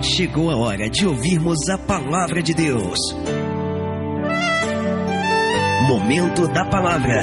Chegou a hora de ouvirmos a Palavra de Deus. Momento da Palavra.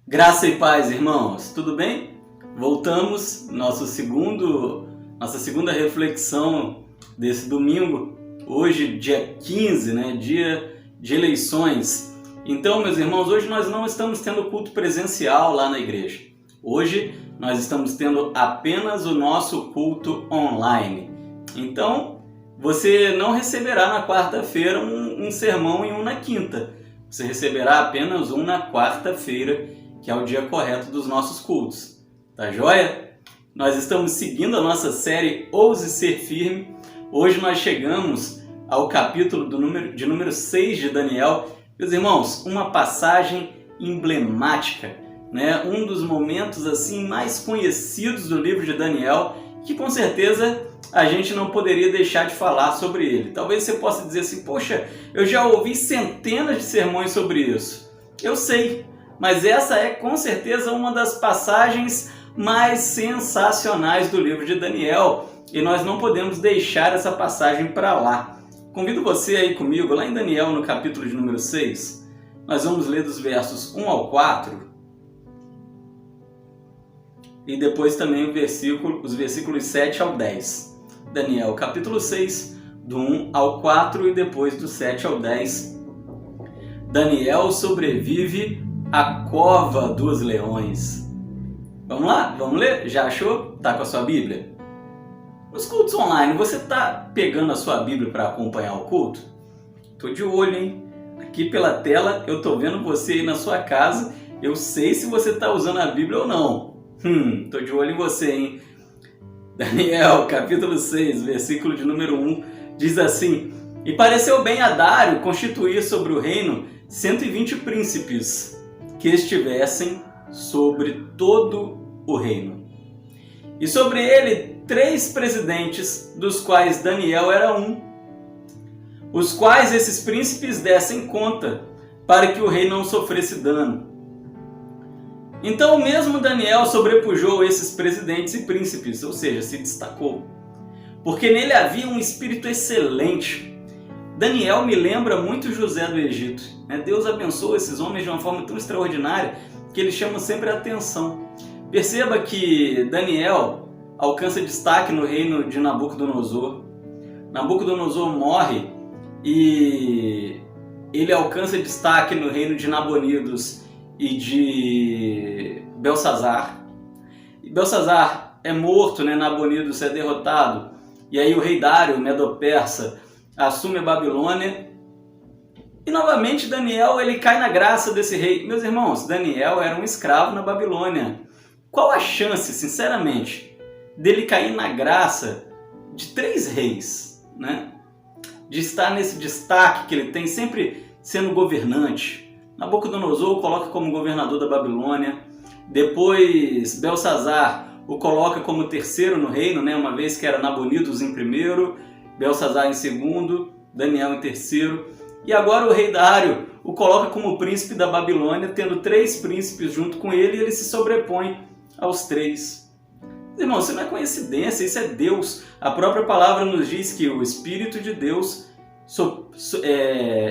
Graça e paz, irmãos. Tudo bem? Voltamos, nossa segunda reflexão desse domingo. Hoje, dia 15, dia de eleições. Então, meus irmãos, hoje nós não estamos tendo culto presencial lá na igreja. Hoje nós estamos tendo apenas o nosso culto online. Então, você não receberá na quarta-feira um sermão e um na quinta. Você receberá apenas um na quarta-feira, que é o dia correto dos nossos cultos. Tá joia? Nós estamos seguindo a nossa série Ouse Ser Firme. Hoje nós chegamos ao capítulo de número 6 de Daniel. Meus irmãos, uma passagem emblemática, um dos momentos assim mais conhecidos do livro de Daniel, que com certeza a gente não poderia deixar de falar sobre ele. Talvez você possa dizer assim, poxa, eu já ouvi centenas de sermões sobre isso. Eu sei, mas essa é com certeza uma das passagens mais sensacionais do livro de Daniel, e nós não podemos deixar essa passagem para lá. Convido você aí comigo, lá em Daniel, no capítulo de número 6, nós vamos ler dos versos 1 ao 4, e depois também os versículos 7 ao 10. Daniel, capítulo 6, do 1 ao 4 e depois do 7 ao 10. Daniel sobrevive à cova dos leões. Vamos lá? Vamos ler? Já achou? Tá com a sua Bíblia? Nos cultos online, você está pegando a sua Bíblia para acompanhar o culto? Tô de olho, hein? Aqui pela tela eu tô vendo você aí na sua casa. Eu sei se você está usando a Bíblia ou não. Tô de olho em você, hein? Daniel, capítulo 6, versículo de número 1, diz assim: E pareceu bem a Dário constituir sobre o reino 120 príncipes, que estivessem sobre todo o reino. E sobre ele 3 presidentes, dos quais Daniel era um, os quais esses príncipes dessem conta, para que o rei não sofresse dano. Então o mesmo Daniel sobrepujou esses presidentes e príncipes, ou seja, se destacou, porque nele havia um espírito excelente. Daniel me lembra muito José do Egito. Deus abençoa esses homens de uma forma tão extraordinária que eles chamam sempre a atenção. Perceba que Daniel alcança destaque no reino de Nabucodonosor. Nabucodonosor morre e ele alcança destaque no reino de Nabonidos e de Belsazar. E Belsazar é morto, Nabonidos é derrotado. E aí o rei Dário, Medo-Persa, assume a Babilônia. E novamente Daniel ele cai na graça desse rei. Meus irmãos, Daniel era um escravo na Babilônia. Qual a chance, sinceramente, dele cair na graça de 3 reis, de estar nesse destaque que ele tem, sempre sendo governante? Nabucodonosor o coloca como governador da Babilônia. Depois Belsazar o coloca como terceiro no reino, uma vez que era Nabonidos em primeiro, Belsazar em segundo, Daniel em terceiro. E agora o rei Dário o coloca como príncipe da Babilônia, tendo 3 príncipes junto com ele, e ele se sobrepõe aos 3. Irmão, isso não é coincidência, isso é Deus. A própria palavra nos diz que o Espírito de Deus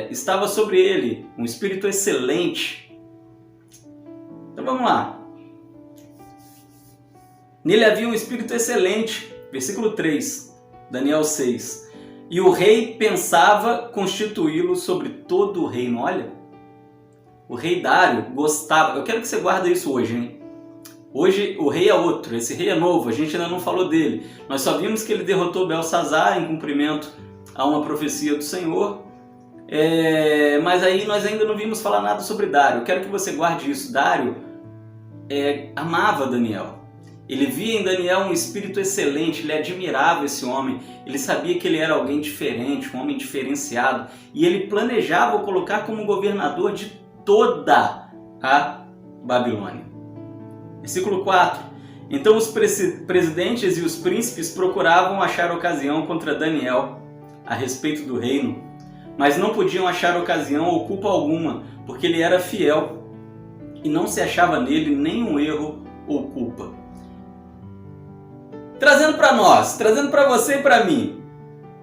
estava sobre ele, um espírito excelente. Então vamos lá. Nele havia um espírito excelente, versículo 3, Daniel 6. E o rei pensava constituí-lo sobre todo o reino. Olha, o rei Dário gostava. Eu quero que você guarde isso hoje, hein? Hoje o rei é outro, esse rei é novo, a gente ainda não falou dele. Nós só vimos que ele derrotou Belsazar em cumprimento a uma profecia do Senhor, mas aí nós ainda não vimos falar nada sobre Dário. Eu quero que você guarde isso. Dário amava Daniel. Ele via em Daniel um espírito excelente, ele admirava esse homem, ele sabia que ele era alguém diferente, um homem diferenciado, e ele planejava o colocar como governador de toda a Babilônia. Versículo 4. Então os presidentes e os príncipes procuravam achar ocasião contra Daniel a respeito do reino, mas não podiam achar ocasião ou culpa alguma, porque ele era fiel e não se achava nele nenhum erro ou culpa. Trazendo para nós, trazendo para você e para mim.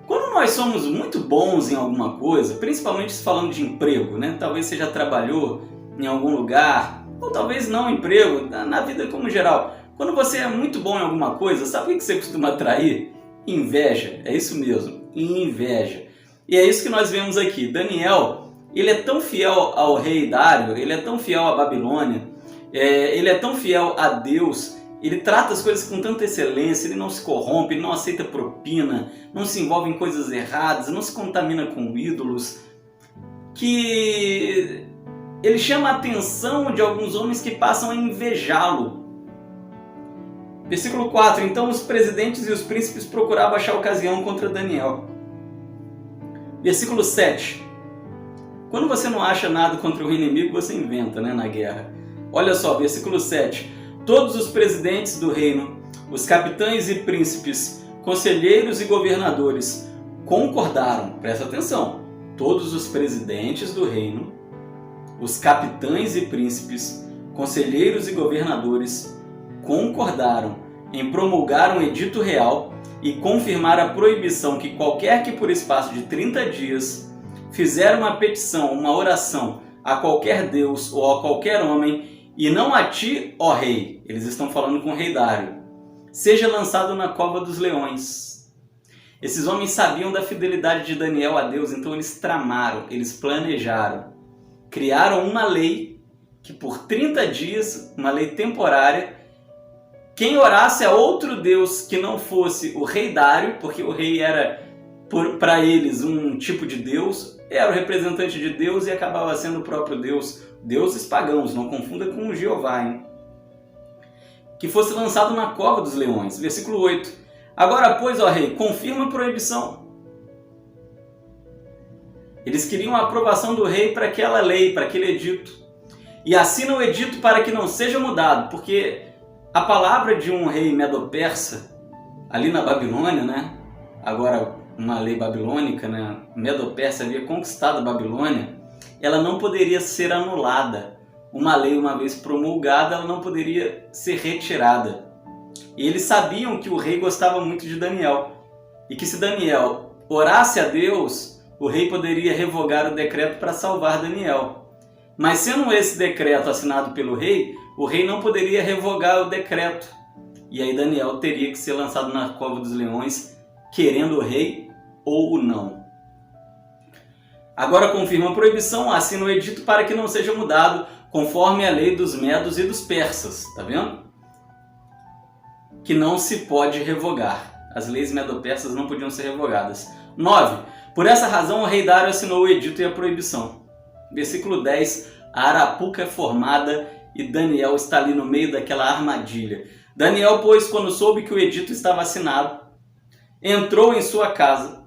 Quando nós somos muito bons em alguma coisa, principalmente falando de emprego, né? Talvez você já trabalhou em algum lugar, ou talvez não emprego, na vida como geral. Quando você é muito bom em alguma coisa, sabe o que você costuma atrair? Inveja, é isso mesmo, inveja. E é isso que nós vemos aqui. Daniel, ele é tão fiel ao rei Dário, ele é tão fiel à Babilônia, ele é tão fiel a Deus, ele trata as coisas com tanta excelência, ele não se corrompe, ele não aceita propina, não se envolve em coisas erradas, não se contamina com ídolos, que ele chama a atenção de alguns homens que passam a invejá-lo. Versículo 4. Então os presidentes e os príncipes procuravam achar ocasião contra Daniel. Versículo 7. Quando você não acha nada contra o inimigo, você inventa, né, na guerra. Olha só, versículo 7. Todos os presidentes do reino, os capitães e príncipes, conselheiros e governadores concordaram, presta atenção, todos os presidentes do reino, os capitães e príncipes, conselheiros e governadores concordaram em promulgar um edito real e confirmar a proibição que qualquer que por espaço de 30 dias fizer uma petição, uma oração a qualquer deus ou a qualquer homem, e não a ti, ó rei, eles estão falando com o rei Dário, seja lançado na cova dos leões. Esses homens sabiam da fidelidade de Daniel a Deus, então eles tramaram, eles planejaram, criaram uma lei que por 30 dias, uma lei temporária, quem orasse a outro deus que não fosse o rei Dário, porque o rei era, para eles, um tipo de deus, era o representante de Deus e acabava sendo o próprio Deus, deuses pagãos, não confunda com o Jeová, hein? Que fosse lançado na cova dos leões. Versículo 8. Agora, pois, ó rei, confirma a proibição. Eles queriam a aprovação do rei para aquela lei, para aquele edito. E assina o edito para que não seja mudado, porque a palavra de um rei medo-persa, ali na Babilônia, né? Agora uma lei babilônica, né? Medo-persa havia conquistado a Babilônia, ela não poderia ser anulada. Uma lei, uma vez promulgada, ela não poderia ser retirada. E eles sabiam que o rei gostava muito de Daniel, e que se Daniel orasse a Deus, o rei poderia revogar o decreto para salvar Daniel. Mas sendo esse decreto assinado pelo rei, o rei não poderia revogar o decreto. E aí Daniel teria que ser lançado na cova dos leões, querendo o rei ou não. Agora confirma a proibição, assina o edito para que não seja mudado, conforme a lei dos medos e dos persas. Tá vendo? Que não se pode revogar. As leis medo-persas não podiam ser revogadas. 9. Por essa razão o rei Dário assinou o edito e a proibição. Versículo 10. A arapuca é formada e Daniel está ali no meio daquela armadilha. Daniel, pois, quando soube que o edito estava assinado, entrou em sua casa.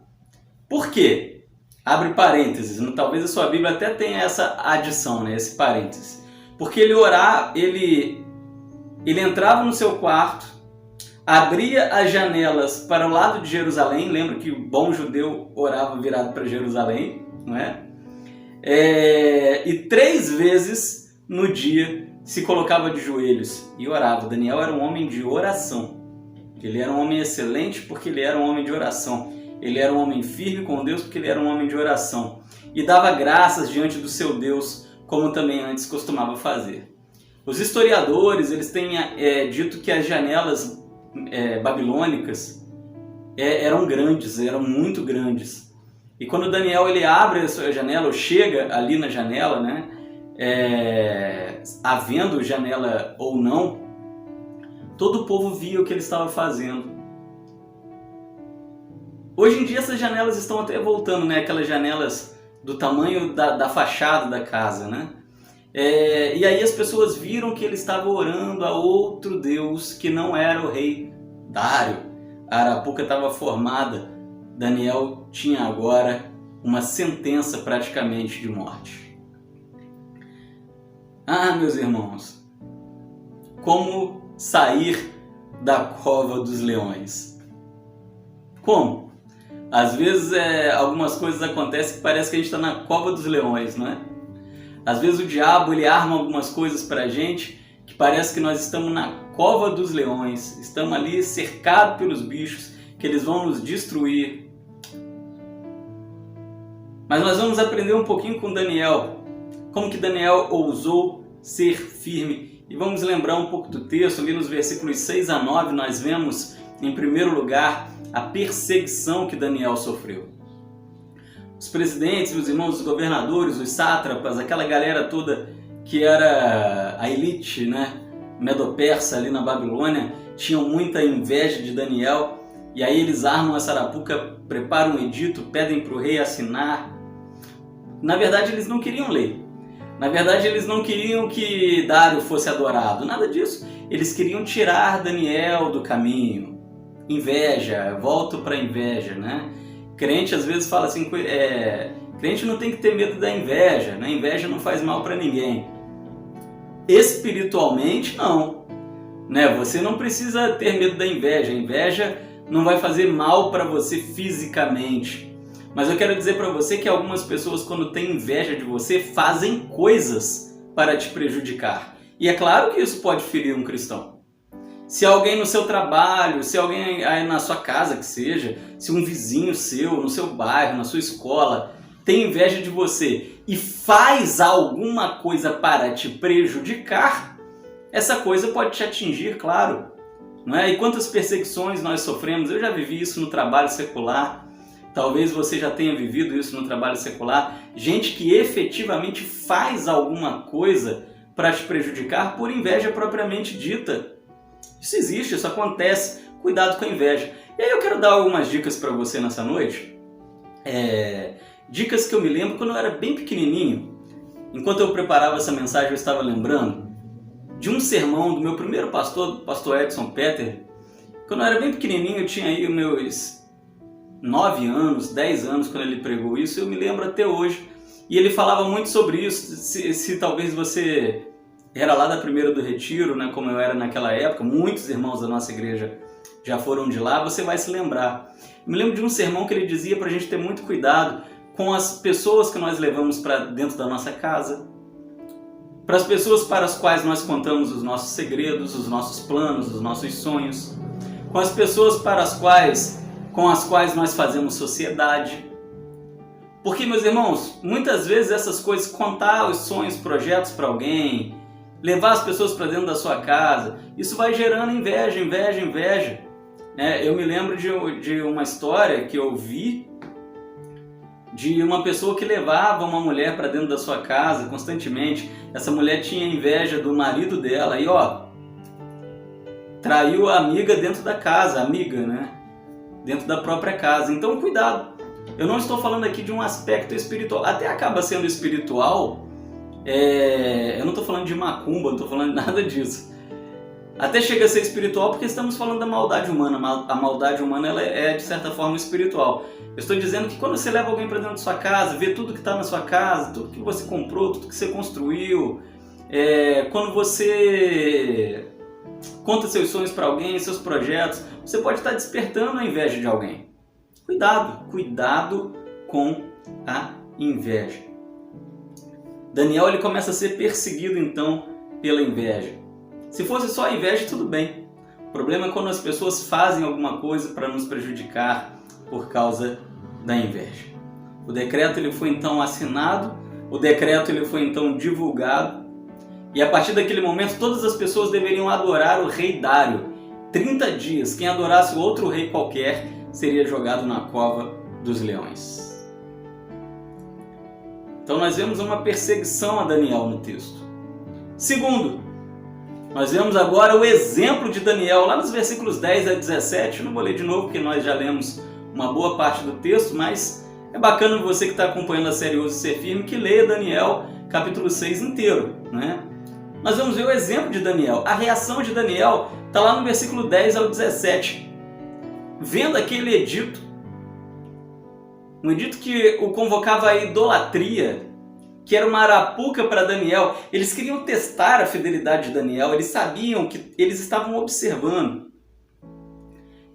Por quê? Abre parênteses. Talvez a sua Bíblia até tenha essa adição, né? Esse parênteses. Porque ele entrava no seu quarto, abria as janelas para o lado de Jerusalém. Lembra que o bom judeu orava virado para Jerusalém, não é? E 3 vezes no dia se colocava de joelhos e orava. Daniel era um homem de oração. Ele era um homem excelente porque ele era um homem de oração. Ele era um homem firme com Deus porque ele era um homem de oração. E dava graças diante do seu Deus, como também antes costumava fazer. Os historiadores eles têm dito que as janelas babilônicas eram grandes, eram muito grandes. E quando Daniel ele abre a sua janela, ou chega ali na janela, né, havendo janela ou não, todo o povo via o que ele estava fazendo. Hoje em dia essas janelas estão até voltando, né, aquelas janelas do tamanho da fachada da casa, né? E aí as pessoas viram que ele estava orando a outro Deus que não era o rei Dário. A arapuca estava formada. Daniel tinha agora uma sentença praticamente de morte. Ah, meus irmãos, como sair da cova dos leões? Como? Às vezes algumas coisas acontecem que parece que a gente está na cova dos leões, não é? Às vezes o diabo ele arma algumas coisas para a gente que parece que nós estamos na cova dos leões, estamos ali cercados pelos bichos, que eles vão nos destruir. Mas nós vamos aprender um pouquinho com Daniel, como que Daniel ousou ser firme. E vamos lembrar um pouco do texto, ali nos versículos 6 a 9, nós vemos, em primeiro lugar, a perseguição que Daniel sofreu. Os presidentes, os irmãos, os governadores, os sátrapas, aquela galera toda que era a elite, né, medo-persa ali na Babilônia, tinham muita inveja de Daniel, e aí eles armam a sarapuca, preparam um edito, pedem para o rei assinar. Na verdade, eles não queriam lei. Na verdade, eles não queriam que Dário fosse adorado, nada disso. Eles queriam tirar Daniel do caminho. Inveja, volto para a inveja, né? Crente às vezes fala assim, crente não tem que ter medo da inveja, né? Inveja não faz mal para ninguém. Espiritualmente, não. Né? Você não precisa ter medo da inveja. A inveja não vai fazer mal para você fisicamente. Mas eu quero dizer para você que algumas pessoas, quando têm inveja de você, fazem coisas para te prejudicar. E é claro que isso pode ferir um cristão. Se alguém no seu trabalho, se alguém aí na sua casa que seja, se um vizinho seu, no seu bairro, na sua escola, tem inveja de você e faz alguma coisa para te prejudicar, essa coisa pode te atingir, claro. Não é? E quantas perseguições nós sofremos? Eu já vivi isso no trabalho secular. Talvez você já tenha vivido isso no trabalho secular. Gente que efetivamente faz alguma coisa para te prejudicar por inveja propriamente dita. Isso existe, isso acontece. Cuidado com a inveja. E aí eu quero dar algumas dicas para você nessa noite. Dicas que eu me lembro quando eu era bem pequenininho. Enquanto eu preparava essa mensagem, eu estava lembrando de um sermão do meu primeiro pastor, o pastor Edson Peter. Quando eu era bem pequenininho, eu tinha aí meus 9 anos, 10 anos quando ele pregou isso, eu me lembro até hoje. E ele falava muito sobre isso. Se talvez você era lá da Primeira do Retiro, né, como eu era naquela época, muitos irmãos da nossa igreja já foram de lá, você vai se lembrar. Eu me lembro de um sermão que ele dizia para a gente ter muito cuidado com as pessoas que nós levamos para dentro da nossa casa, para as pessoas para as quais nós contamos os nossos segredos, os nossos planos, os nossos sonhos, com as pessoas com as quais nós fazemos sociedade. Porque, meus irmãos, muitas vezes essas coisas, contar os sonhos, projetos para alguém, levar as pessoas para dentro da sua casa, isso vai gerando inveja. Eu me lembro de uma história que eu vi de uma pessoa que levava uma mulher para dentro da sua casa constantemente. Essa mulher tinha inveja do marido dela e traiu a amiga dentro da casa, dentro da própria casa. Então cuidado, eu não estou falando aqui de um aspecto espiritual, até acaba sendo espiritual, eu não estou falando de macumba, não estou falando de nada disso. Até chega a ser espiritual porque estamos falando da maldade humana. A maldade humana ela é de certa forma espiritual. Eu estou dizendo que quando você leva alguém para dentro da sua casa, vê tudo que está na sua casa, tudo que você comprou, tudo que você construiu, quando você conta seus sonhos para alguém, seus projetos, você pode estar despertando a inveja de alguém. Cuidado com a inveja. Daniel ele começa a ser perseguido então pela inveja. Se fosse só a inveja, tudo bem. O problema é quando as pessoas fazem alguma coisa para nos prejudicar por causa da inveja. O decreto ele foi então assinado, o decreto ele foi então divulgado, e a partir daquele momento todas as pessoas deveriam adorar o rei Dário. 30 dias, quem adorasse outro rei qualquer seria jogado na cova dos leões. Então nós vemos uma perseguição a Daniel no texto. Segundo, nós vemos agora o exemplo de Daniel, lá nos versículos 10 a 17. Eu não vou ler de novo porque nós já lemos uma boa parte do texto, mas é bacana você que está acompanhando a série Ouse Ser Firme que leia Daniel capítulo 6 inteiro, né? Nós vamos ver o exemplo de Daniel. A reação de Daniel está lá no versículo 10 ao 17. Vendo aquele edito, um edito que o convocava à idolatria, que era uma arapuca para Daniel. Eles queriam testar a fidelidade de Daniel, eles sabiam que eles estavam observando.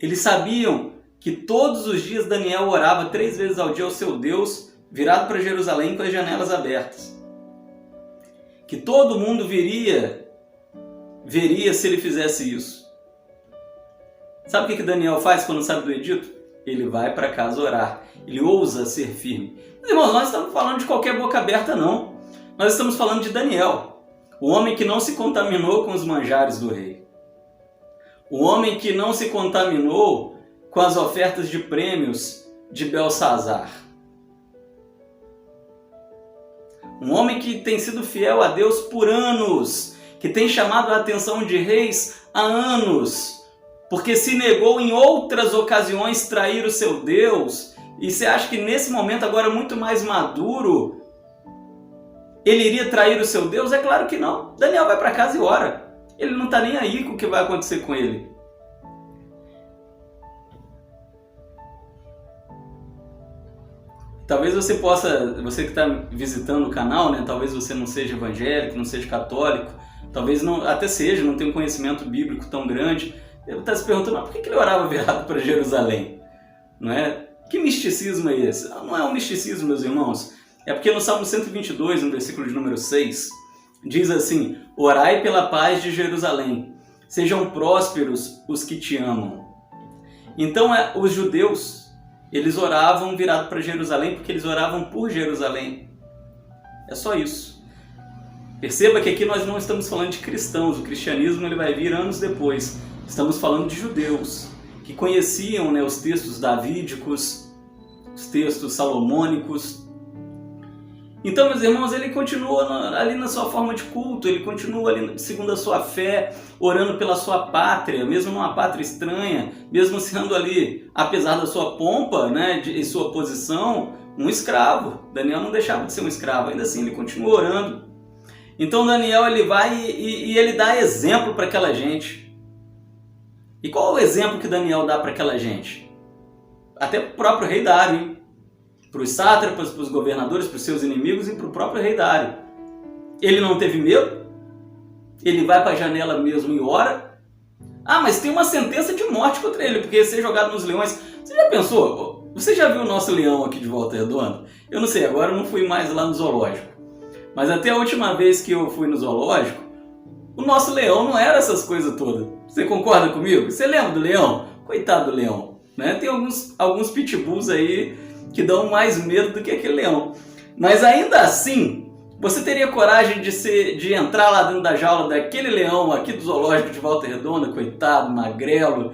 Eles sabiam que todos os dias Daniel orava 3 vezes ao dia ao seu Deus, virado para Jerusalém com as janelas abertas. Que todo mundo viria veria se ele fizesse isso. Sabe o que Daniel faz quando sai do Egito? Ele vai para casa orar. Ele ousa ser firme. Mas, irmãos, nós estamos falando de qualquer boca aberta, não. Nós estamos falando de Daniel, o homem que não se contaminou com os manjares do rei. O homem que não se contaminou com as ofertas de prêmios de Belsazar. Um homem que tem sido fiel a Deus por anos, que tem chamado a atenção de reis há anos, porque se negou em outras ocasiões trair o seu Deus, e você acha que nesse momento agora muito mais maduro, ele iria trair o seu Deus? É claro que não. Daniel vai para casa e ora. Ele não está nem aí com o que vai acontecer com ele. Talvez você que está visitando o canal, né? Talvez você não seja evangélico, não seja católico, talvez não, até seja, não tenha um conhecimento bíblico tão grande. Ele está se perguntando, mas por que ele orava virado para Jerusalém? Não é? Que misticismo é esse? Não é um misticismo, meus irmãos. É porque no Salmo 122, no versículo de número 6, diz assim: orai pela paz de Jerusalém, sejam prósperos os que te amam. Então os judeus, eles oravam virado para Jerusalém porque eles oravam por Jerusalém. É só isso. Perceba que aqui nós não estamos falando de cristãos, o cristianismo ele vai vir anos depois. Estamos falando de judeus que conheciam, né, os textos davídicos, os textos salomônicos. Então, meus irmãos, ele continua ali na sua forma de culto, ele continua ali segundo a sua fé, orando pela sua pátria, mesmo numa pátria estranha, mesmo sendo ali, apesar da sua pompa, né, e sua posição, um escravo. Daniel não deixava de ser um escravo, ainda assim ele continua orando. Então Daniel ele vai e ele dá exemplo para aquela gente. E qual é o exemplo que Daniel dá para aquela gente? Até para o próprio rei Dário, hein? Para os sátrapas, para os governadores, para os seus inimigos e para o próprio rei Dário. Ele não teve medo? Ele vai para a janela mesmo e ora? Ah, mas tem uma sentença de morte contra ele, porque ia ser jogado nos leões. Você já pensou? Você já viu o nosso leão aqui de Volta Redonda? Eu não sei, agora eu não fui mais lá no zoológico. Mas até a última vez que eu fui no zoológico, o nosso leão não era essas coisas todas. Você concorda comigo? Você lembra do leão? Coitado do leão. Né? Tem alguns pitbulls aí que dão mais medo do que aquele leão. Mas ainda assim, você teria coragem de entrar lá dentro da jaula daquele leão aqui do zoológico de Volta Redonda, coitado, magrelo,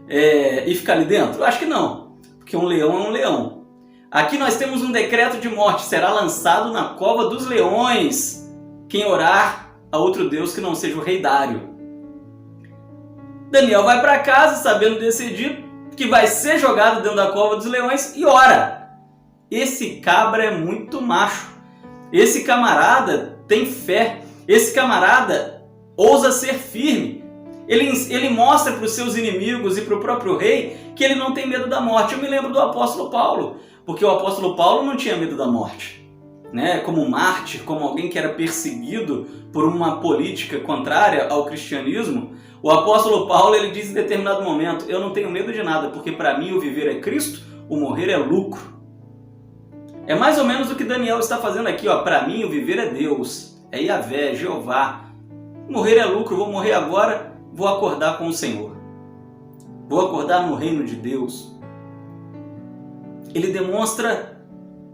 e ficar ali dentro? Eu acho que não, porque um leão é um leão. Aqui nós temos um decreto de morte, será lançado na cova dos leões quem orar a outro Deus que não seja o rei Dário. Daniel vai para casa sabendo decidir que vai ser jogado dentro da cova dos leões e ora. Esse cabra é muito macho. Esse camarada tem fé. Esse camarada ousa ser firme. Ele mostra para os seus inimigos e para o próprio rei que ele não tem medo da morte. Eu me lembro do apóstolo Paulo, porque o apóstolo Paulo não tinha medo da morte. Né? Como mártir, como alguém que era perseguido por uma política contrária ao cristianismo, o apóstolo Paulo ele diz em determinado momento: eu não tenho medo de nada, porque para mim o viver é Cristo, o morrer é lucro. É mais ou menos o que Daniel está fazendo aqui, ó. Para mim o viver é Deus, é Yahvé, é Jeová. Morrer é lucro, vou morrer agora, vou acordar com o Senhor. Vou acordar no reino de Deus. Ele demonstra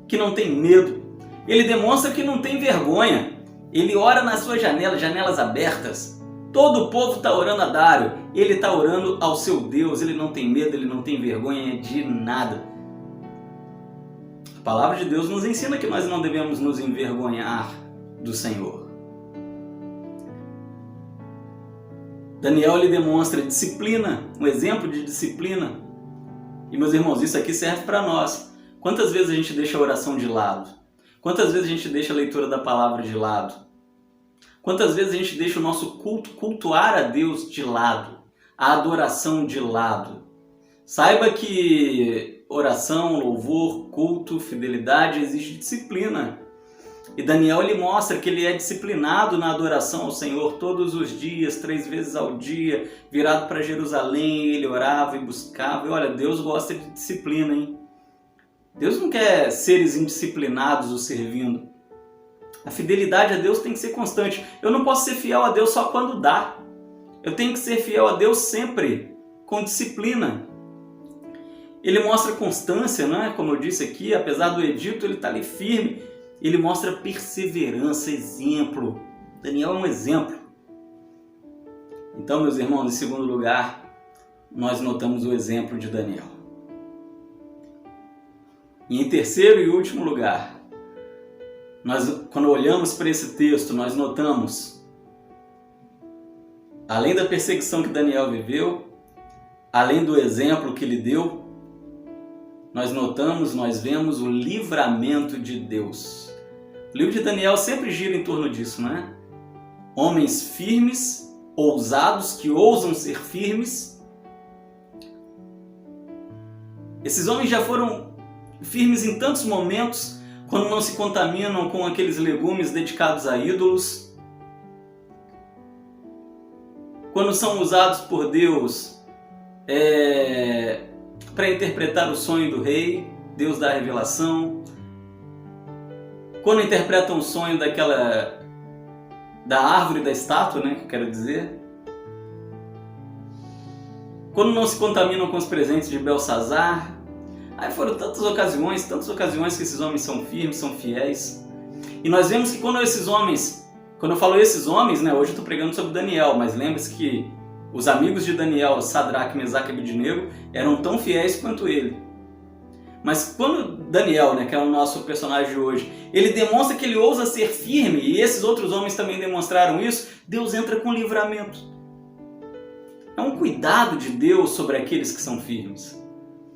que não tem medo. Ele demonstra que não tem vergonha. Ele ora nas suas janelas abertas. Todo o povo está orando a Dário. Ele está orando ao seu Deus. Ele não tem medo, ele não tem vergonha de nada. A palavra de Deus nos ensina que nós não devemos nos envergonhar do Senhor. Daniel ele demonstra disciplina, um exemplo de disciplina. E meus irmãos, isso aqui serve para nós. Quantas vezes a gente deixa a oração de lado? Quantas vezes a gente deixa a leitura da palavra de lado? Quantas vezes a gente deixa o nosso cultuar a Deus de lado? A adoração de lado? Saiba que oração, louvor, culto, fidelidade, exige disciplina. E Daniel ele mostra que ele é disciplinado na adoração ao Senhor todos os dias, 3 vezes ao dia, virado para Jerusalém, ele orava e buscava. E olha, Deus gosta de disciplina, hein? Deus não quer seres indisciplinados o servindo. A fidelidade a Deus tem que ser constante. Eu não posso ser fiel a Deus só quando dá. Eu tenho que ser fiel a Deus sempre, com disciplina. Ele mostra constância, não é? Como eu disse aqui, apesar do edito, ele está ali firme. Ele mostra perseverança, exemplo. Daniel é um exemplo. Então, meus irmãos, em segundo lugar, nós notamos o exemplo de Daniel. E em terceiro e último lugar, quando olhamos para esse texto, nós notamos, além da perseguição que Daniel viveu, além do exemplo que ele deu, nós vemos o livramento de Deus. O livro de Daniel sempre gira em torno disso, não é? Homens firmes, ousados, que ousam ser firmes. Esses homens já foram firmes em tantos momentos, quando não se contaminam com aqueles legumes dedicados a ídolos, quando são usados por Deus para interpretar o sonho do rei, Deus dá a revelação, quando interpretam o sonho da árvore da estátua, né, que eu quero dizer, quando não se contaminam com os presentes de Belsazar. Aí foram tantas ocasiões que esses homens são firmes, são fiéis. E nós vemos que quando eu falo esses homens, né, hoje eu estou pregando sobre Daniel, mas lembre-se que os amigos de Daniel, Sadraque, Mesaque e Abednego, eram tão fiéis quanto ele. Mas quando Daniel, né, que é o nosso personagem de hoje, ele demonstra que ele ousa ser firme, e esses outros homens também demonstraram isso, Deus entra com livramento. É um cuidado de Deus sobre aqueles que são firmes.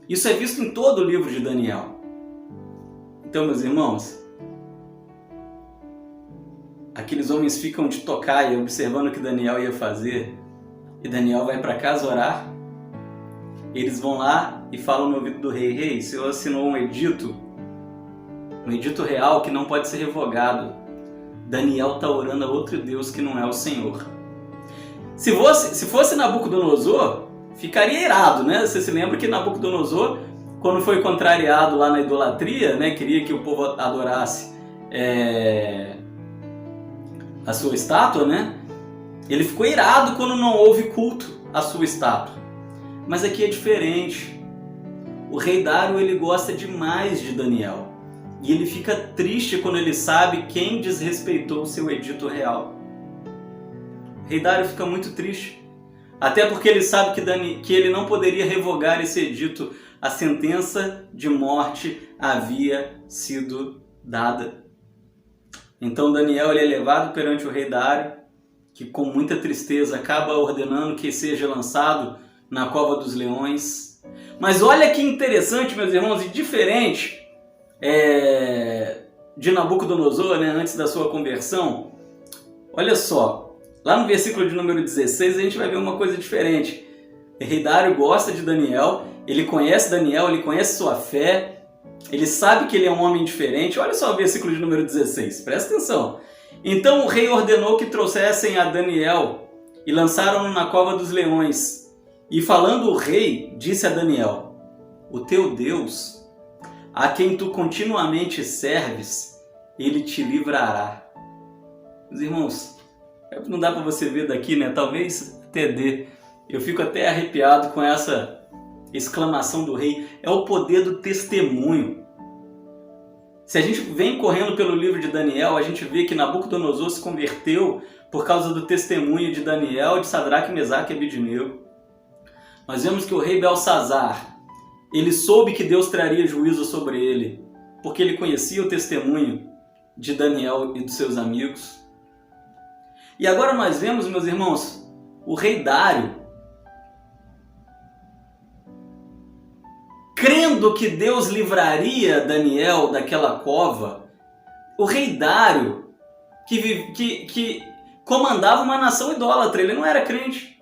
Isso é visto em todo o livro de Daniel. Então, meus irmãos, aqueles homens ficam de tocaia observando o que Daniel ia fazer, e Daniel vai para casa orar. Eles vão lá e falam no ouvido do rei: rei, o senhor assinou um edito real que não pode ser revogado. Daniel está orando a outro Deus que não é o Senhor. Se fosse Nabucodonosor, ficaria irado, né? Você se lembra que Nabucodonosor, quando foi contrariado lá na idolatria, né, queria que o povo adorasse a sua estátua, né? Ele ficou irado quando não houve culto à sua estátua. Mas aqui é diferente. O rei Dário, ele gosta demais de Daniel. E ele fica triste quando ele sabe quem desrespeitou o seu edito real. O rei Dário fica muito triste. Até porque ele sabe que ele não poderia revogar esse edito. A sentença de morte havia sido dada. Então Daniel ele é levado perante o rei Dário, que com muita tristeza acaba ordenando que seja lançado na cova dos leões. Mas olha que interessante, meus irmãos, e diferente de Nabucodonosor, né, antes da sua conversão. Olha só, lá no versículo de número 16 a gente vai ver uma coisa diferente. O rei Dário gosta de Daniel, ele conhece Daniel, ele conhece sua fé, ele sabe que ele é um homem diferente. Olha só o versículo de número 16, presta atenção. Então o rei ordenou que trouxessem a Daniel e lançaram-no na cova dos leões. E falando o rei, disse a Daniel: o teu Deus, a quem tu continuamente serves, ele te livrará. Meus irmãos, não dá para você ver daqui, né? Talvez até dê. Eu fico até arrepiado com essa exclamação do rei. É o poder do testemunho. Se a gente vem correndo pelo livro de Daniel, a gente vê que Nabucodonosor se converteu por causa do testemunho de Daniel, de Sadraque, Mesaque e Abednego. Nós vemos que o rei Belsazar, ele soube que Deus traria juízo sobre ele, porque ele conhecia o testemunho de Daniel e dos seus amigos. E agora nós vemos, meus irmãos, o rei Dário, crendo que Deus livraria Daniel daquela cova. O rei Dário, que comandava uma nação idólatra, ele não era crente.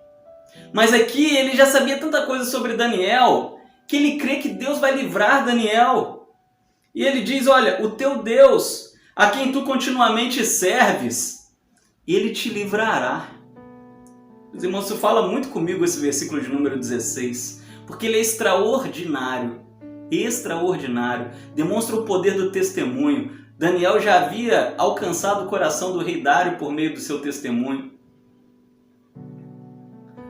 Mas aqui ele já sabia tanta coisa sobre Daniel, que ele crê que Deus vai livrar Daniel. E ele diz: olha, o teu Deus, a quem tu continuamente serves, ele te livrará. Meus irmãos, isso fala muito comigo, esse versículo de número 16, porque ele é extraordinário, demonstra o poder do testemunho. Daniel já havia alcançado o coração do rei Dário por meio do seu testemunho.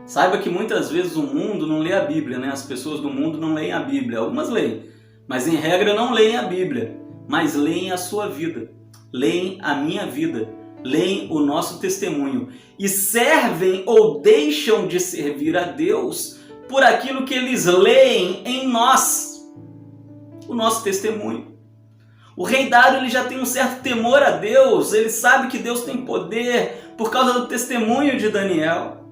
Saiba que muitas vezes o mundo não lê a Bíblia, né? As pessoas do mundo não leem a Bíblia. Algumas leem, mas em regra não leem a Bíblia, mas leem a sua vida, leem a minha vida, leem o nosso testemunho e servem ou deixam de servir a Deus por aquilo que eles leem em nós, o nosso testemunho. O rei Dário ele já tem um certo temor a Deus, ele sabe que Deus tem poder por causa do testemunho de Daniel.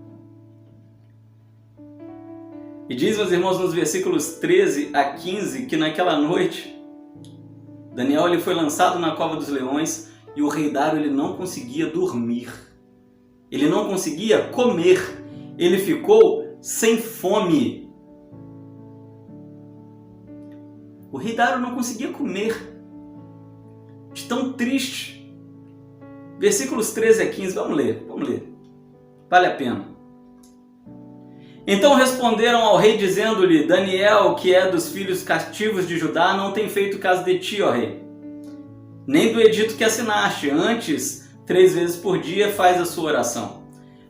E diz, meus irmãos, nos versículos 13 a 15, que naquela noite, Daniel ele foi lançado na cova dos leões e o rei Dário ele não conseguia dormir. Ele não conseguia comer. Ele ficou sem fome. O rei Dário não conseguia comer. De tão triste. Versículos 13 a 15, vamos ler. Vale a pena. Então responderam ao rei dizendo-lhe, Daniel, que é dos filhos cativos de Judá, não tem feito caso de ti, ó rei, nem do edito que assinaste. Antes, 3 vezes por dia faz a sua oração.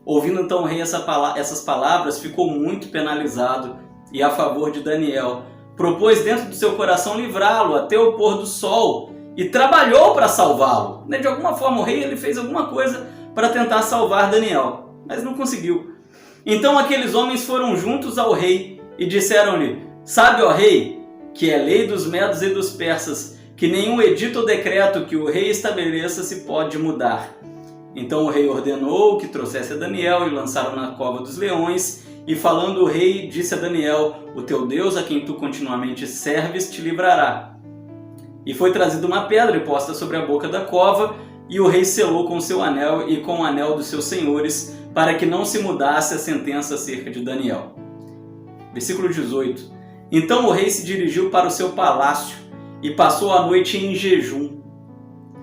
Ouvindo então o rei essas palavras, ficou muito penalizado e a favor de Daniel. Propôs dentro do seu coração livrá-lo até o pôr do sol e trabalhou para salvá-lo. De alguma forma o rei ele fez alguma coisa para tentar salvar Daniel, mas não conseguiu. Então aqueles homens foram juntos ao rei e disseram-lhe, sabe, ó rei, que é lei dos medos e dos persas, que nenhum edito ou decreto que o rei estabeleça se pode mudar. Então o rei ordenou que trouxesse a Daniel e lançaram na cova dos leões. E falando o rei, disse a Daniel, o teu Deus a quem tu continuamente serves te livrará. E foi trazida uma pedra e posta sobre a boca da cova, e o rei selou com o seu anel e com o anel dos seus senhores, para que não se mudasse a sentença acerca de Daniel. Versículo 18. Então o rei se dirigiu para o seu palácio e passou a noite em jejum,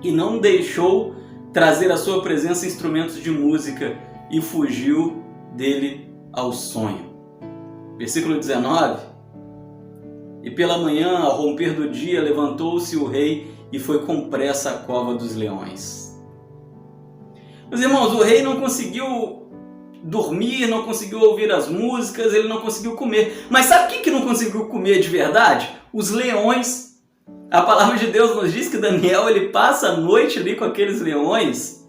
e não deixou trazer à sua presença instrumentos de música, e fugiu dele ao sonho. Versículo 19. E pela manhã, ao romper do dia, levantou-se o rei e foi com pressa à cova dos leões. Meus irmãos, o rei não conseguiu dormir, não conseguiu ouvir as músicas, ele não conseguiu comer. Mas sabe quem que não conseguiu comer de verdade? Os leões. A palavra de Deus nos diz que Daniel ele passa a noite ali com aqueles leões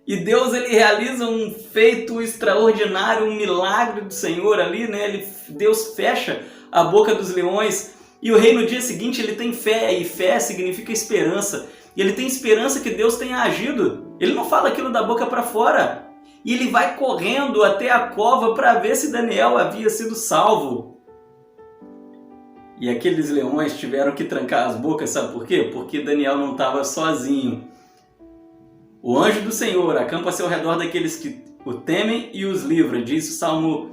e Deus ele realiza um feito extraordinário, um milagre do Senhor ali, né? Deus fecha a boca dos leões e o rei no dia seguinte ele tem fé, e fé significa esperança. E ele tem esperança que Deus tenha agido. Ele não fala aquilo da boca para fora. E ele vai correndo até a cova para ver se Daniel havia sido salvo. E aqueles leões tiveram que trancar as bocas, sabe por quê? Porque Daniel não estava sozinho. O anjo do Senhor acampa-se ao redor daqueles que o temem e os livra, diz o Salmo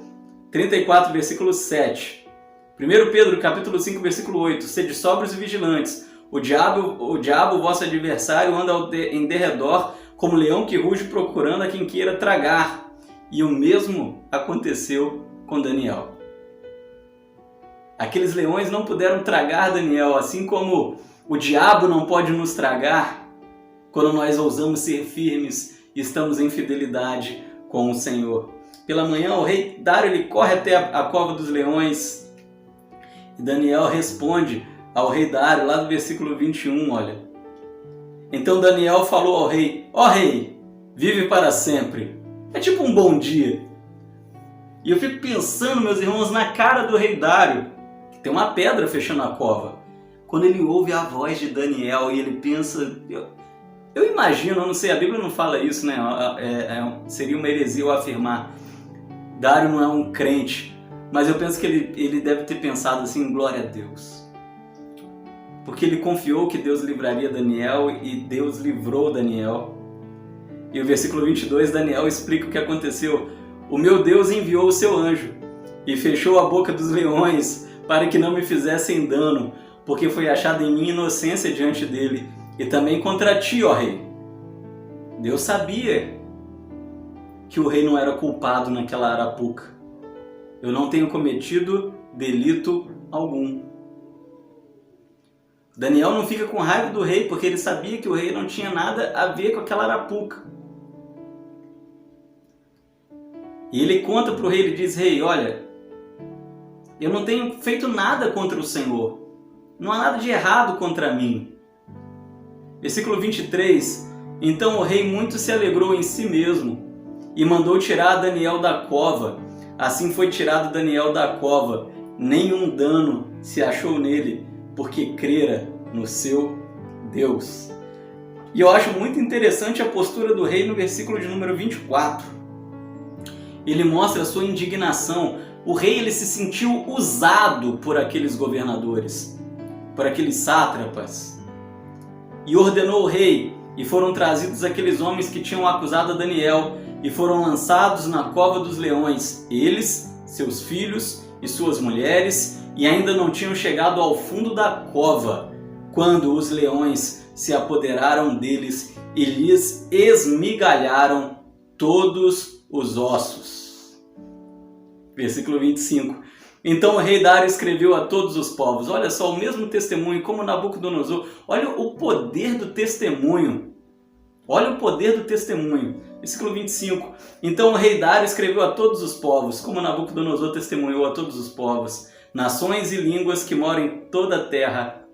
34, versículo 7. 1 Pedro, capítulo 5, versículo 8. Sede sóbrios e vigilantes. O diabo, vosso adversário, anda em derredor como leão que ruge procurando a quem queira tragar. E o mesmo aconteceu com Daniel. Aqueles leões não puderam tragar Daniel, assim como o diabo não pode nos tragar quando nós ousamos ser firmes e estamos em fidelidade com o Senhor. Pela manhã, o rei Dário ele corre até a cova dos leões e Daniel responde ao rei Dário, lá do versículo 21, olha. Então Daniel falou ao rei, ó rei, vive para sempre. É tipo um bom dia. E eu fico pensando, meus irmãos, na cara do rei Dário, que tem uma pedra fechando a cova. Quando ele ouve a voz de Daniel e ele pensa... Eu imagino, eu não sei, a Bíblia não fala isso, né? Seria uma heresia eu afirmar. Dário não é um crente, mas eu penso que ele deve ter pensado assim, glória a Deus. Porque ele confiou que Deus livraria Daniel e Deus livrou Daniel. E o versículo 22, Daniel explica o que aconteceu. O meu Deus enviou o seu anjo e fechou a boca dos leões para que não me fizessem dano, porque foi achada em mim inocência diante dele, e também contra ti, ó rei. Deus sabia que o rei não era culpado naquela arapuca. Eu não tenho cometido delito algum. Daniel não fica com raiva do rei, porque ele sabia que o rei não tinha nada a ver com aquela arapuca. E ele conta para o rei, ele diz: rei, olha, eu não tenho feito nada contra o Senhor. Não há nada de errado contra mim. Versículo 23. Então o rei muito se alegrou em si mesmo e mandou tirar Daniel da cova. Assim foi tirado Daniel da cova. Nenhum dano se achou nele, porque crera no seu Deus. E eu acho muito interessante a postura do rei no versículo de número 24. Ele mostra a sua indignação. O rei ele se sentiu usado por aqueles governadores, por aqueles sátrapas. E ordenou o rei, e foram trazidos aqueles homens que tinham acusado a Daniel, e foram lançados na cova dos leões, eles, seus filhos e suas mulheres, e ainda não tinham chegado ao fundo da cova, quando os leões se apoderaram deles e lhes esmigalharam todos os ossos. Versículo 25. Então o rei Dário escreveu a todos os povos. Olha só, o mesmo testemunho, como Nabucodonosor. Olha o poder do testemunho. Olha o poder do testemunho. Versículo 25. Então o rei Dário escreveu a todos os povos, como Nabucodonosor testemunhou a todos os povos, nações e línguas que moram em toda a terra.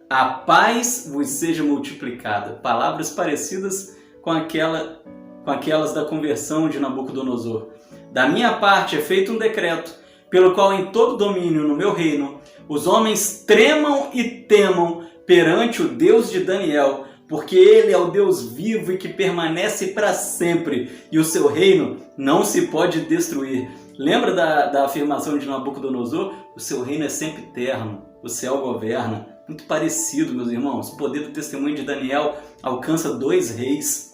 A paz vos seja multiplicada. Palavras parecidas com aquelas da conversão de Nabucodonosor. Da minha parte é feito um decreto, pelo qual em todo domínio no meu reino, os homens tremam e temam perante o Deus de Daniel, porque ele é o Deus vivo e que permanece para sempre, e o seu reino não se pode destruir. Lembra da afirmação de Nabucodonosor? O seu reino é sempre eterno, o céu governa. Muito parecido, meus irmãos. O poder do testemunho de Daniel alcança 2 reis.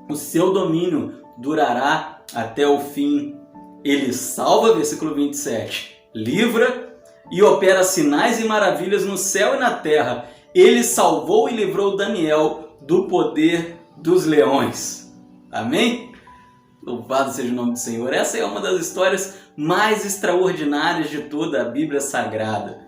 O seu domínio durará até o fim. Ele salva, versículo 27, livra e opera sinais e maravilhas no céu e na terra. Ele salvou e livrou Daniel do poder dos leões. Amém? Louvado seja o nome do Senhor. Essa é uma das histórias mais extraordinárias de toda a Bíblia Sagrada.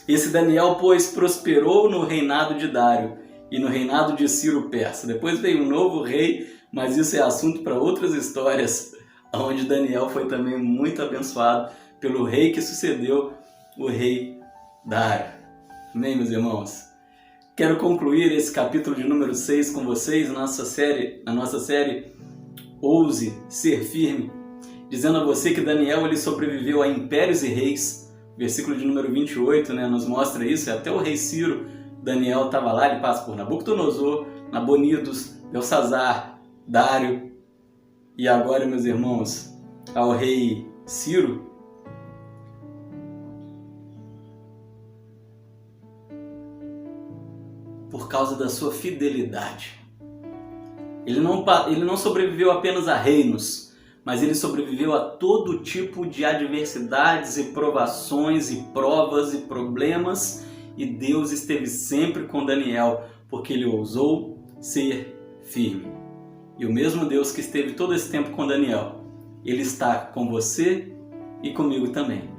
Esse Daniel, pois, prosperou no reinado de Dário e no reinado de Ciro Persa. Depois veio um novo rei, mas isso é assunto para outras histórias, onde Daniel foi também muito abençoado pelo rei que sucedeu o rei Dário. Amém, meus irmãos? Quero concluir esse capítulo de número 6 com vocês, na nossa série Ouse Ser Firme, dizendo a você que Daniel ele sobreviveu a impérios e reis. Versículo de número 28 nos mostra isso, e até o rei Ciro, Daniel estava lá, ele passa por Nabucodonosor, Nabonidos, Belsazar, Dário, e agora, meus irmãos, ao rei Ciro. Por causa da sua fidelidade. Ele não sobreviveu apenas a reinos, mas ele sobreviveu a todo tipo de adversidades e provações e provas e problemas, e Deus esteve sempre com Daniel, porque ele ousou ser firme. E o mesmo Deus que esteve todo esse tempo com Daniel, ele está com você e comigo também.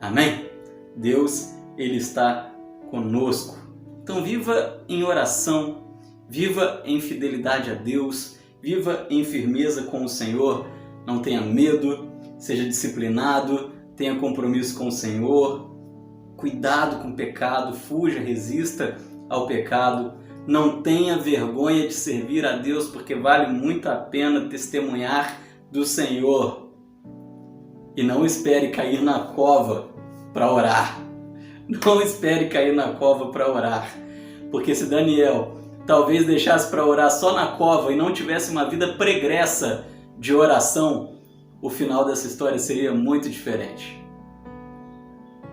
Amém? Deus, ele está conosco. Então viva em oração, viva em fidelidade a Deus, viva em firmeza com o Senhor. Não tenha medo, seja disciplinado, tenha compromisso com o Senhor, cuidado com o pecado, fuja, resista ao pecado, não tenha vergonha de servir a Deus, porque vale muito a pena testemunhar do Senhor. E não espere cair na cova para orar. Não espere cair na cova para orar, porque se Daniel talvez deixasse para orar só na cova e não tivesse uma vida pregressa de oração, o final dessa história seria muito diferente.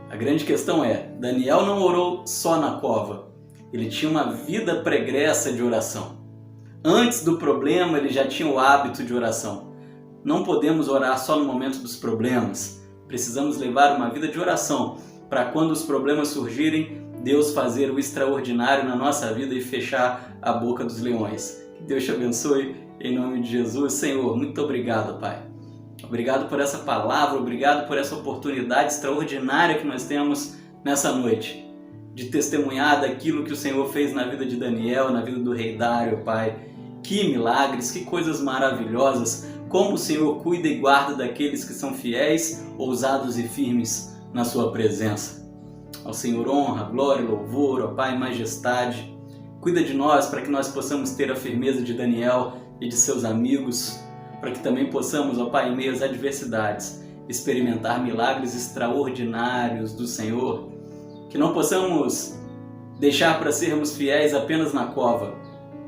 A grande questão é, Daniel não orou só na cova, ele tinha uma vida pregressa de oração. Antes do problema, ele já tinha o hábito de oração. Não podemos orar só no momento dos problemas, precisamos levar uma vida de oração, para quando os problemas surgirem, Deus fazer o extraordinário na nossa vida e fechar a boca dos leões. Que Deus te abençoe. Em nome de Jesus, Senhor, muito obrigado, Pai. Obrigado por essa palavra, obrigado por essa oportunidade extraordinária que nós temos nessa noite, de testemunhar daquilo que o Senhor fez na vida de Daniel, na vida do rei Dário, Pai. Que milagres, que coisas maravilhosas, como o Senhor cuida e guarda daqueles que são fiéis, ousados e firmes na sua presença. Ao Senhor honra, glória e louvor, ó Pai, majestade. Cuida de nós para que nós possamos ter a firmeza de Daniel e de seus amigos, para que também possamos, ó Pai, em meio às adversidades, experimentar milagres extraordinários do Senhor, que não possamos deixar para sermos fiéis apenas na cova,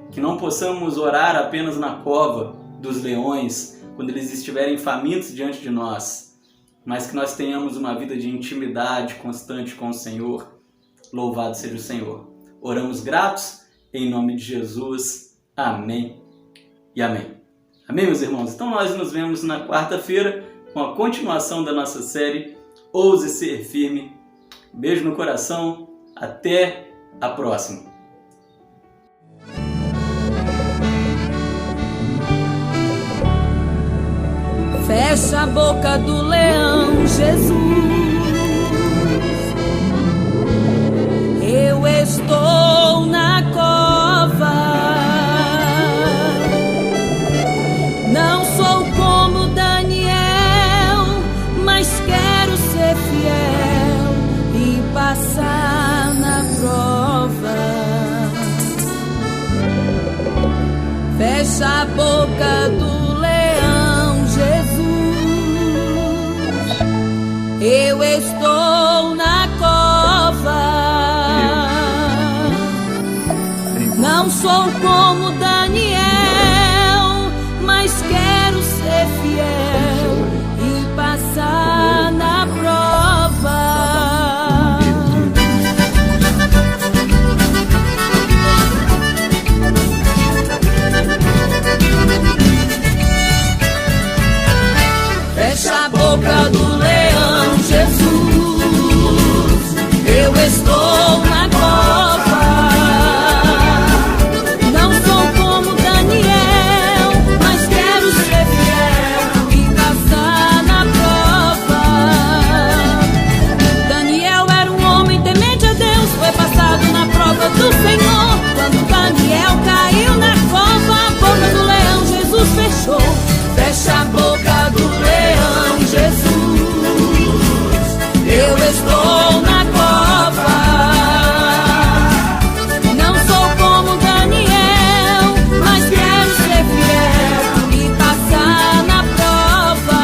que não possamos orar apenas na cova dos leões, quando eles estiverem famintos diante de nós, mas que nós tenhamos uma vida de intimidade constante com o Senhor. Louvado seja o Senhor. Oramos gratos, em nome de Jesus. Amém e amém. Amém, meus irmãos? Então nós nos vemos na quarta-feira com a continuação da nossa série Ouse Ser Firme. Beijo no coração. Até a próxima. Fecha a boca do leão, Jesus. Eu estou na cova. Não sou como Daniel, mas quero ser fiel e passar na prova. Fecha a boca do leão, Jesus. Eu estou na cova. Não sou como Daniel, mas quero ser fiel e passar na prova. Fecha a boca do leão, Jesus. Eu estou na cova. Não sou como Daniel, mas quero ser fiel e passar na prova. Daniel era um homem temente a Deus, foi passado na prova do Senhor. Quando Daniel caiu na cova, a boca do leão Jesus fechou. Fecha a boca do leão, Jesus. Eu estou na cova. Não sou como Daniel, mas quero ser fiel e passar na prova.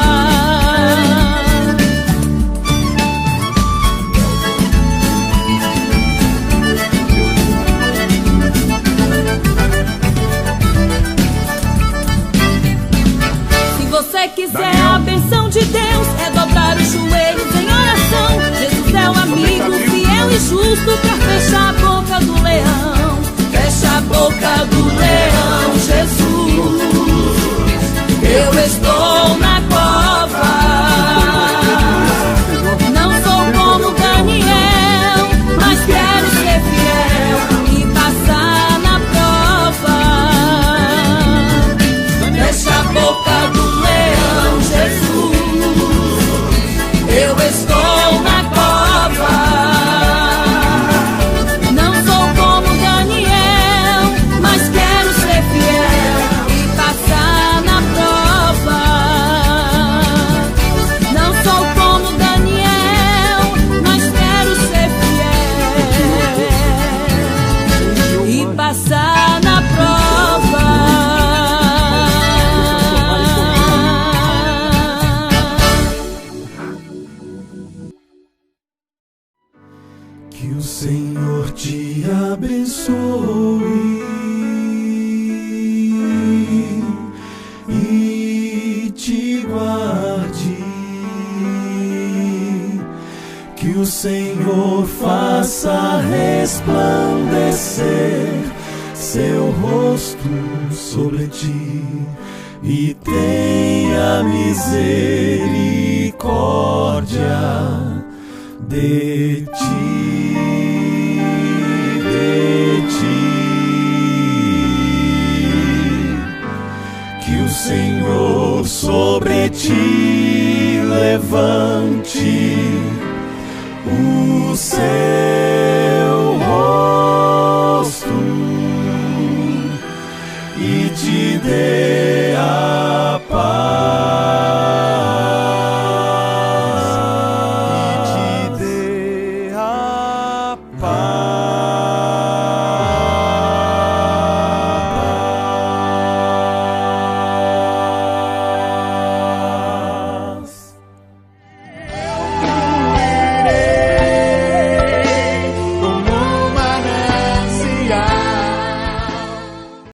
Se você quiser a benção de Deus, é dobrar os joelhos em oração. Jesus é o amigo fiel e justo pra fechar a boca do leão. Fecha a boca do leão, Jesus. Eu estou na cova. Não sou como Daniel, mas quero ser fiel e passar na prova. Fecha a boca do leão, Jesus. Eu estou na cova. Não sou como Daniel, mas quero ser fiel e passar na prova. Não sou como Daniel, mas quero ser fiel e passar na prova. Que o Senhor te abençoe e te guarde. Que o Senhor faça resplandecer seu rosto sobre ti e tenha misericórdia de ti, de ti. Que o Senhor sobre ti levante o céu